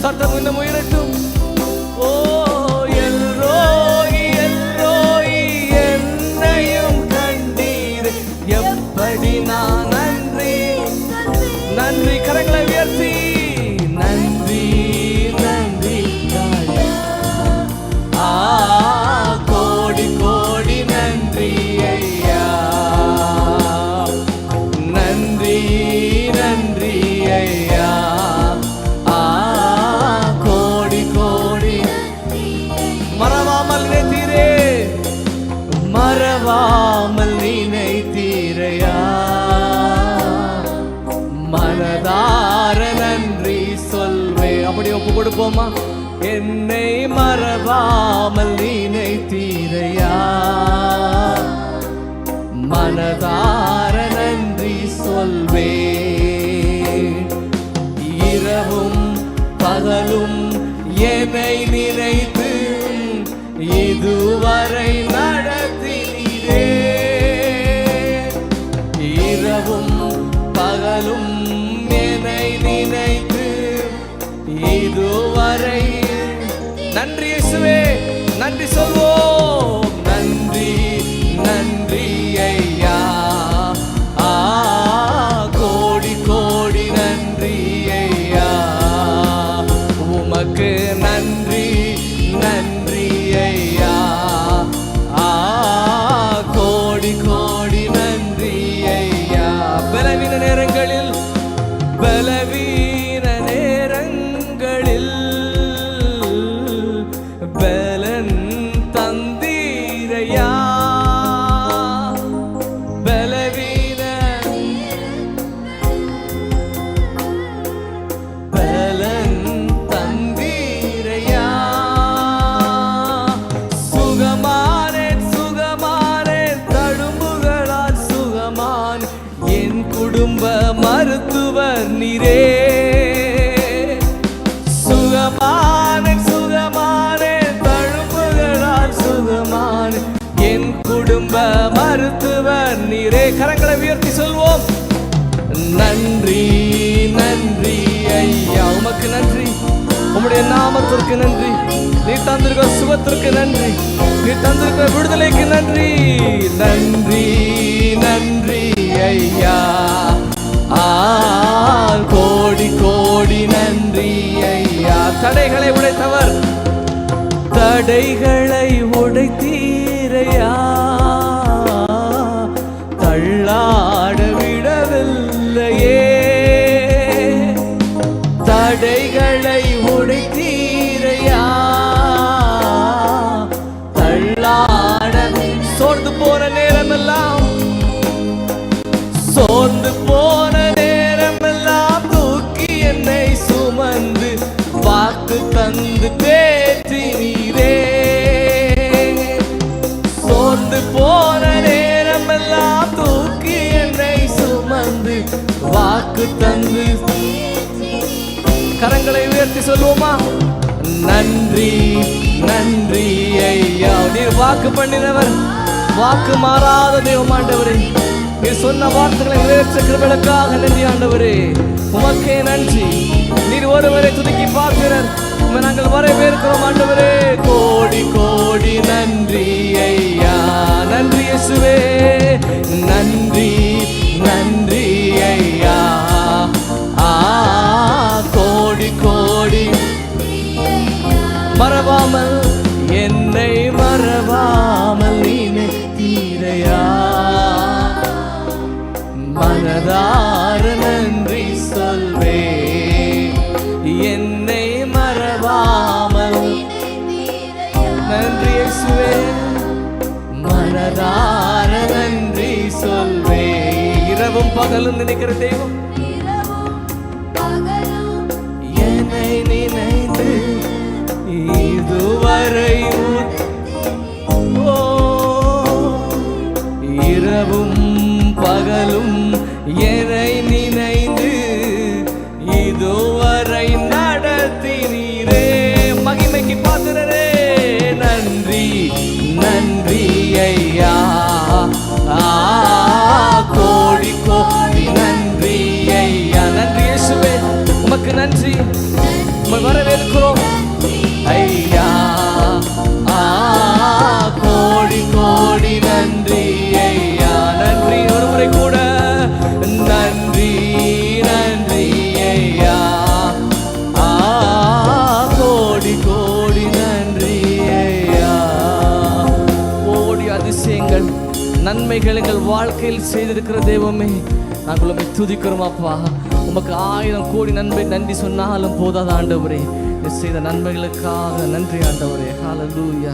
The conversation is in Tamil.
சத்தம் இன்னும் உயரட்டும். ஓ எல்ரோயி எல்ரோயி என்னையும் கண்டீர், எப்படி நான் நன்றி நன்றி கரங்களை உயர்த்தி நன்றி நன்றி கோடி கோடி நன்றி ஐயா, நன்றி நன்றி ஐயா, கோடி கோடி. மறவாமல் நினைத்தீரே, மறவாமல் நினைத்தீரையா, மனதார நன்றி சொல்வே. அப்படி ஒப்பு கொடுப்போமா? என்னை மறவாமல் நினைத்தீரையா, மனதார நன்றி சொல்வே. இரவும் பகலும் என்னை நினைத்து இதுவரை நடத்தினீரே, இரவும் பகலும் என்னை நினைத்து இதுவரை. நன்றி இயேசுவே, நன்றி சொல்வோம். நன்றி நன்றி ஐயா, கோடி கோடி நன்றி ஐயா, உமக்கு நன்றி நன்றி ஐயா, கோடி கோடி நன்றி ஐயா. பலவீன நேரங்களில் பலவீன நேரங்களில் பலன் தந்தீரையா, பலவீன பலன் தந்தீரையா, சுகமானேன் சுகமானேன் தழும்புகளால் சுகமான், என் குடும்ப மருத்துவர் நீரே. சுகமானேன் சுகமானேன் தழும்புகளால் சுகமான், என் குடும்ப மருத்துவர் நீரே. கரங்களை உயர்த்தி சொல்வோம். நன்றி நன்றி ஐயா, உமக்கு நன்றி, உம்முடைய நாமத்திற்கு நன்றி, நீ தந்திருக்க சுகத்திற்கு நன்றி, நீ தந்திருக்க விடுதலைக்கு நன்றி. நன்றி நன்றி ஐயா, கோடி கோடி நன்றி ஐயா. தடைகளை உடைத்தவர், தடைகளை உடைத்தீரையா, தள்ளாட விடவில்லையே, தடைகளை உடைத்தீரையா, தள்ளாட. சோர்ந்து போன நேரமெல்லாம், சோர்ந்து போன நேரமெல்லாம் தூக்கி என்னை சுமந்து வாக்கு தந்து தேற்றினீரே. சோர்ந்து போன நேரமெல்லாம் தூக்கி என்னை சுமந்து வாக்கு தந்து. கரங்களை உயர்த்தி சொல்லுவோமா? நன்றி நன்றி ஐயா. நீர் வாக்கு பண்ணினவர், வாக்கு மாறாத தெய்வம் ஆண்டவரே. நீர் சொன்ன வார்த்தைகளை நிறைவேற்ற கிருபைகளுக்காக நன்றி ஆண்டவரே, உமக்கே நன்றி. நீர் ஒருவரை துதிக்கி பார்க்கிறர், நாங்கள் வரவேற்கிறோம் ஆண்டவரே. கோடி கோடி நன்றி ஐயா, நன்றி இயேசுவே, நன்றி நன்றி ஐயா, கோடி கோடி. மறவாமல் என்னை மறவாமல் நினைத்தீரையா, மனதார நன்றி சொல்வே. என்னை மறவாமல் நன்றி இயேசுவே, மனதார நன்றி சொல்வே. இரவும் பகலும் நினைக்கிற தெய்வம், என்னை நினைத்து இதுவரை. இரவும் பகலும் என்னை நினைந்து இதுவரை நடத்தினீரே. மகிமைக்கு பாத்திரரே, நன்றி நன்றி ஐயா, கோடி கோடி நன்றி நன்மைகள் எங்கள் வாழ்க்கையில் செய்திருக்கிற தெய்வமே, நாங்கள் உம்மை துதிக்கிறோம் அப்பா. உமக்கு 1000 கோடி நன்றி சொன்னாலும் போதாத ஆண்டவரே, செய்த நன்மைகளுக்காக நன்றி ஆண்டவரே. ஹல்லேலூயா.